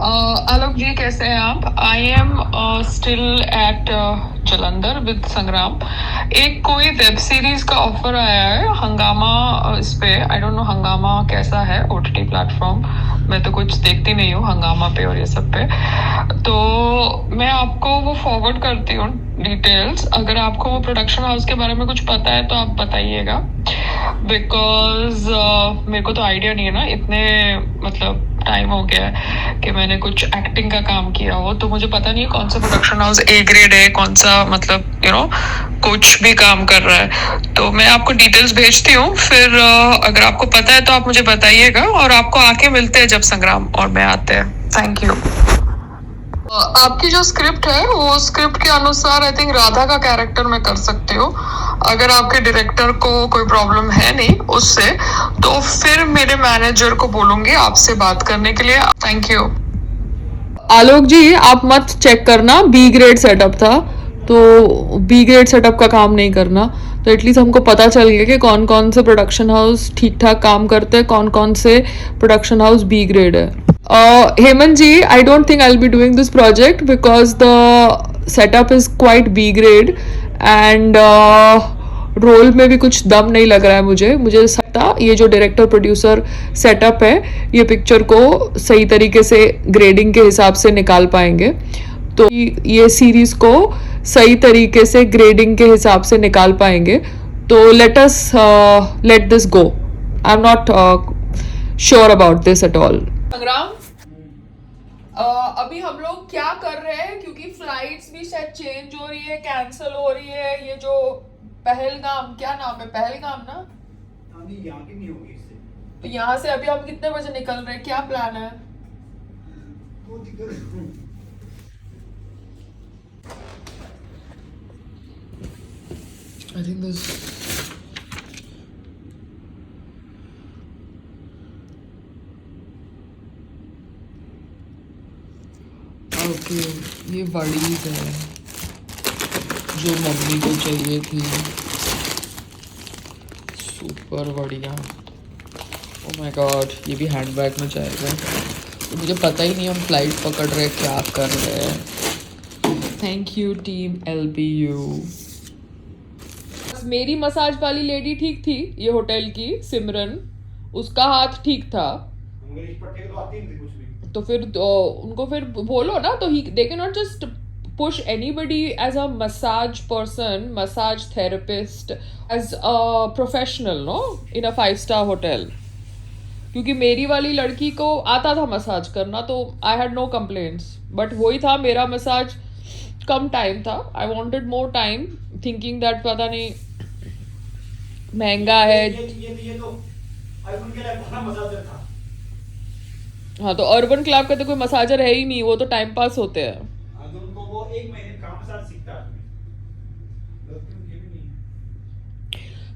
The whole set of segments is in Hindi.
आलोक जी, कैसे हैं आप? I am still at Jalandhar with संग्राम। एक कोई वेब सीरीज का ऑफर आया है हंगामा इस पे। आई डोंट नो हंगामा कैसा है ओटीटी प्लेटफॉर्म। मैं तो कुछ देखती नहीं हूँ हंगामा पे और ये सब पे। तो मैं आपको वो फॉरवर्ड करती हूँ डिटेल्स। अगर आपको वो प्रोडक्शन हाउस के बारे में कुछ पता है तो आप बताइएगा, बिकॉज मेरे को तो आइडिया नहीं है ना। इतने मतलब टाइम हो गया है कि मैंने कुछ एक्टिंग का काम किया हो, तो मुझे पता नहीं है कौन सा प्रोडक्शन हाउस ए ग्रेड है, कौन सा मतलब कुछ भी काम कर रहा है। तो मैं आपको डिटेल्स भेजती हूँ, फिर अगर आपको पता है तो आप मुझे बताइएगा, और आपको आके मिलते हैं जब संग्राम और मैं आते हैं। Thank you. आपकी जो स्क्रिप्ट है वो स्क्रिप्ट के अनुसार आई थिंक राधा का कैरेक्टर मैं कर सकती हूँ। अगर आपके डायरेक्टर को कोई प्रॉब्लम है नहीं उससे, तो फिर मेरे मैनेजर को बोलूंगी आपसे बात करने के लिए। Thank you. आलोक जी, आप मत चेक करना, बी ग्रेड सेटअप था, तो बी ग्रेड सेटअप का काम नहीं करना। तो एटलीस्ट हमको पता चल गया कि कौन कौन से प्रोडक्शन हाउस ठीक ठाक काम करते हैं, कौन कौन से प्रोडक्शन हाउस बी ग्रेड है। Hemant ji, I don't think I will be doing this project because the setup is quite B grade and role में भी कुछ दम नहीं लग रहा है मुझे सकता ये जो डायरेक्टर प्रोड्यूसर सेटअप है ये पिक्चर को सही तरीके से ग्रेडिंग के हिसाब से निकाल पाएंगे। तो ये सीरीज को सही तरीके से ग्रेडिंग के हिसाब से निकाल पाएंगे। तो let this go. I am not sure about this at all. संग्राम, अभी हम लोग क्या कर रहे हैं, क्योंकि फ्लाइट्स भी शायद चेंज हो रही है, कैंसिल हो रही है। ये जो पहलगाम, क्या नाम है, पहलगाम ना? यहाँ की नहीं होगी इससे। तो यहाँ से अभी हम कितने बजे निकल रहे हैं, क्या प्लान है? I think this ओके, ये बड़ी है जो मम्मी को चाहिए थी। सुपर बढ़िया। ओह माय गॉड, ये भी हैंडबैग में जाएगा। तो मुझे पता ही नहीं हम फ्लाइट पकड़ रहे क्या कर रहे हैं। Thank you team LBU। मेरी मसाज वाली लेडी ठीक थी, ये होटल की सिमरन, उसका हाथ ठीक था। तो फिर उनको फिर बोलो ना, तो they can not just push anybody as a massage person, massage therapist, as a professional, no, in a 5-star hotel. क्योंकि मेरी वाली लड़की को आता था मसाज करना, तो I had no complaints. But वही था, मेरा मसाज कम टाइम था। I wanted more time, thinking that पता नहीं महंगा है। ये तो अर्बन के लिए पहला मसाजर था। हाँ, तो अर्बन क्लब का तो कोई मसाजर है ही नहीं, वो तो टाइम पास होते हैं। उनको वो 1 महीने का मसाज सीखता है।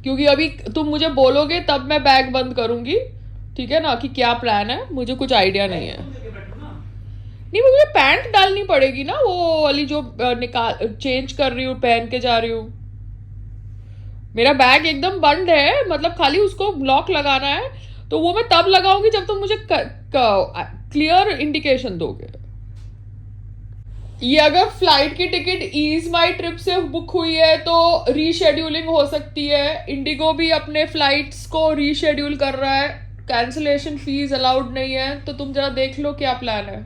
क्योंकि अभी तुम मुझे बोलोगे तब मैं बैग बंद करूंगी, ठीक है ना, कि क्या प्लान है। मुझे कुछ आइडिया नहीं है। नहीं, मुझे पैंट डालनी पड़ेगी ना, वो वाली जो निकाल चेंज कर रही हूँ, पहन के जा रही हूँ। मेरा बैग एकदम बंद है, मतलब खाली उसको लॉक लगाना है। तो वो मैं तब लगाऊंगी जब तुम मुझे क्लियर इंडिकेशन दोगे। ये अगर फ्लाइट की टिकट ईज माई ट्रिप से बुक हुई है तो रीशेड्यूलिंग हो सकती है। इंडिगो भी अपने फ्लाइट्स को रीशेड्यूल कर रहा है, कैंसिलेशन फीस अलाउड नहीं है। तो तुम जरा देख लो क्या प्लान है,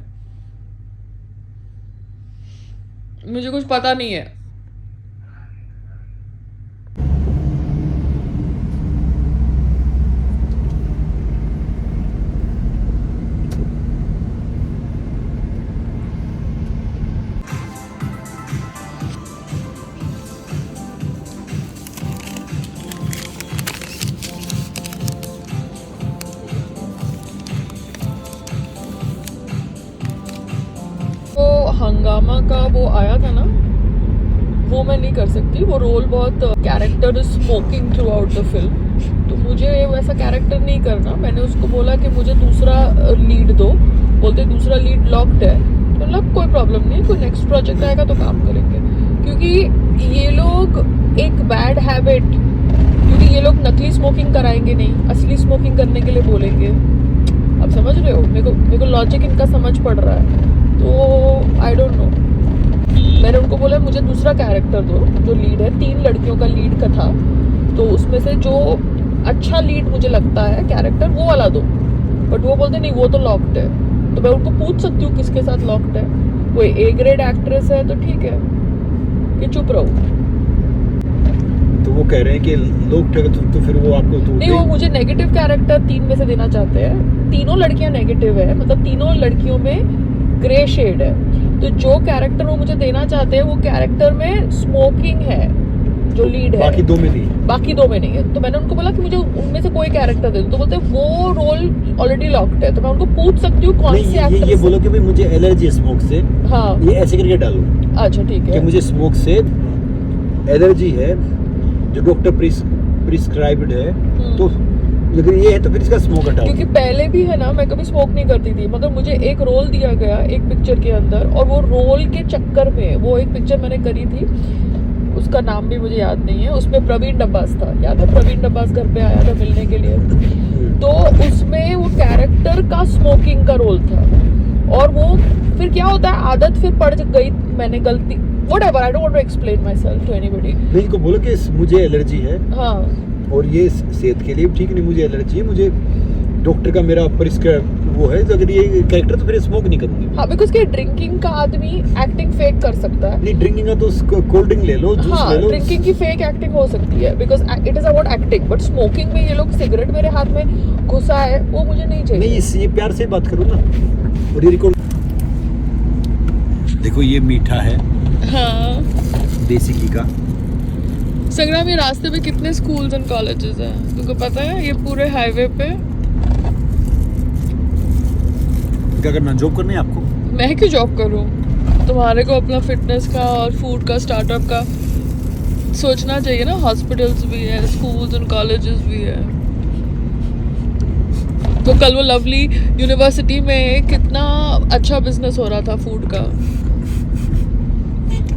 मुझे कुछ पता नहीं है। हंगामा का वो आया था ना, वो मैं नहीं कर सकती। वो रोल बहुत character is smoking through out the film, तो मुझे वैसा कैरेक्टर नहीं करना। मैंने उसको बोला कि मुझे दूसरा लीड दो, बोलते दूसरा लीड लॉक्ड है। तो मतलब कोई प्रॉब्लम नहीं, कोई नेक्स्ट प्रोजेक्ट आएगा तो काम करेंगे। क्योंकि ये लोग एक बैड हैबिट, क्योंकि ये लोग नकली स्मोकिंग कराएंगे नहीं, असली स्मोकिंग करने के लिए बोलेंगे। आप समझ रहे हो? मेरे को लॉजिक इनका समझ पड़ रहा है, तो आई डोंट नो। मैंने उनको बोला मुझे दूसरा कैरेक्टर दो जो लीड है, 3 लड़कियों का लीड का था, तो उसमें से जो अच्छा लीड मुझे लगता है कैरेक्टर वो वाला दो। बट वो बोलते नहीं वो तो लॉक्ड है। तो मैं उनको पूछ सकती हूँ किसके साथ लॉक्ड है। कोई ए ग्रेड एक्ट्रेस है तो ठीक है कि चुप रहो। तो वो कह रहे हैं कि लोग तो फिर वो आपको तो नहीं, वो मुझे नेगेटिव कैरेक्टर 3 में से देना चाहते हैं। तीनों लड़कियां नेगेटिव है, मतलब तीनों लड़कियों में ग्रे शेड है। तो जो कैरेक्टर वो मुझे देना चाहते हैं वो कैरेक्टर में स्मोकिंग है जो लीड है, बाकी 2 में नहीं है। बाकी 2 में नहीं है। तो मैंने उनको बोला कि मुझे उनमें से कोई कैरेक्टर दे दो, तो बोलते वो रोल ऑलरेडी लॉक्ड है। तो मैं उनको पूछ सकती हूँ कौन सी एक्ट्रेस। ये बोलो कि भाई मुझे एलर्जी है स्मोक से, हाँ ये ऐसे करके डालो अच्छा ठीक कि है। मुझे स्मोक से एलर्जी है जो डॉक्टर प्रिस्क्राइब्ड है। तो अगर ये है तो फिर इसका स्मोक हटाओ। क्योंकि पहले भी है ना, मैं कभी स्मोक नहीं करती थी, मगर मुझे एक रोल दिया गया एक पिक्चर के अंदर, और वो रोल के चक्कर में वो एक पिक्चर मैंने करी थी, उसका नाम भी मुझे याद नहीं है। उसमें प्रवीण डब्बास था, याद है? प्रवीण डब्बास घर पे आया था मिलने के लिए, तो उसमें वो कैरेक्टर का स्मोकिंग का रोल था। और वो फिर क्या होता है, आदत फिर पड़ गई, मैंने गलती whatever, I don't want to explain myself to anybody। नहीं को बोलो कि मुझे एलर्जी है हाँ और ये सेहत के लिए ठीक नहीं, मुझे एलर्जी है, मुझे डॉक्टर का मेरा प्रिस्क्राइब वो है, तो अगर ये कैरेक्टर तो फिर स्मोक नहीं करूंगी। हाँ, बिकॉज के ड्रिंकिंग का आदमी एक्टिंग फेक कर सकता है। नहीं ड्रिंकिंग का तो कोल्ड ड्रिंक ले लो, जूस हाँ, ले लो। ड्रिंकिंग की फेक एक्टिंग हो सकती है because it is about acting. But smoking में ये लोग सिगरेट मेरे हाथ में घुसा है, वो मुझे नहीं चाहिए। नहीं ये प्यार से बात करो ना। और ये रिकॉर्ड देखो, ये मीठा है हाँ देसी घी का। संग्राम, ये रास्ते पे कितने स्कूल्स एंड कॉलेजेस हैं तुमको पता है? ये पूरे हाईवे पे। क्या करना, जॉब करनी है आपको? मैं क्यों जॉब करूं? तुम्हारे को अपना फिटनेस का और फूड का स्टार्टअप का सोचना चाहिए ना। हॉस्पिटल्स भी है, स्कूल्स एंड कॉलेजेस भी है। तो कल वो लवली यूनिवर्सिटी में कितना अच्छा बिजनेस हो रहा था फूड का,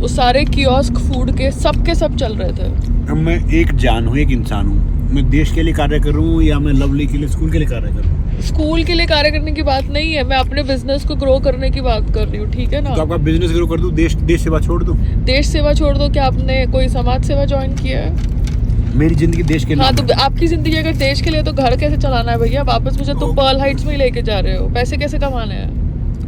वो सारे कियोस्क फूड के सब चल रहे थे। अब मैं एक जान हूँ, एक इंसान हूँ, मैं देश के लिए कार्य कर रहा हूँ या मैं लवली के लिए, स्कूल के लिए कार्य कर रहा हूँ? स्कूल के लिए कार्य करने की बात नहीं है, मैं अपने बिजनेस को ग्रो करने की बात कर रही हूँ, ठीक है ना? तो आपका बिजनेस ग्रो कर दूँ, देश सेवा छोड़ दूँ? देश सेवा छोड़ दो? क्या आपने कोई समाज सेवा ज्वाइन किया है? मेरी जिंदगी देश के लिए। हाँ, तो आपकी जिंदगी अगर देश के लिए, तो घर कैसे चलाना है भैया? वापस मुझे तो पर्ल हाइट्स में ही लेके जा रहे हो, पैसे कैसे कमाने हैं?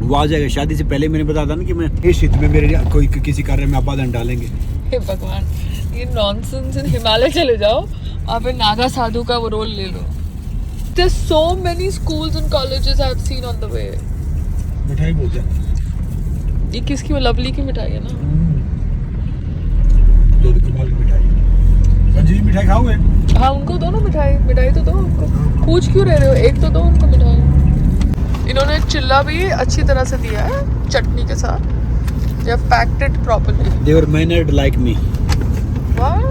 वो आ जाएगा। शादी से पहले मैंने बताया था ना कि मैं इस क्षेत्र में मेरे कोई किसी कार्य में आपादन डालेंगे। हे भगवान, ये नॉनसेंस। हिमालय चले जाओ, वहाँ पे नागा साधु का वो रोल ले लो। There's so many schools and colleges I've seen on the way. मिठाई बोलते हैं। ये किसकी? वो लवली की मिठाई है ना? जो कमाल की मिठाई। संजीव मिठाई खाओगे? हाँ, उनको दो ना मिठाई। मिठाई तो दो उनको। पूछ क्यों रहे हो? एक तो दो उनको मिठाई। इन्होंने चिल्ला भी अच्छी तरह से दिया है चटनी के साथ। They have packed it properly. They were mannered like me. What?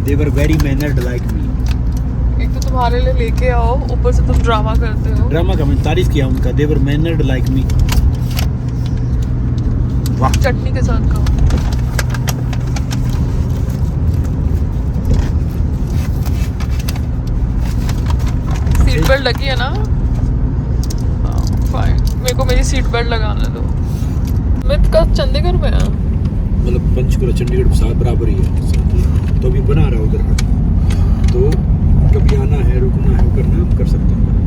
They were very mannered like me. एक तो तुम्हारे लिए लेके आओ, ऊपर से तुम ड्रामा करते हो। ड्रामा का मैंने तारीफ किया उनका। They were mannered like me. वाह। चटनी के साथ खाओ। सीट बेल्ट लगी है ना? फाइन, मेरे को मेरी सीट बेल्ट लगाने दो। मित का चंडीगढ़ में है, मतलब पंचकुला चंडीगढ़ के साथ बराबर ही है। तो अभी बना रहा है उधर, तो कभी आना है, रुकना है, करना कर सकते हैं।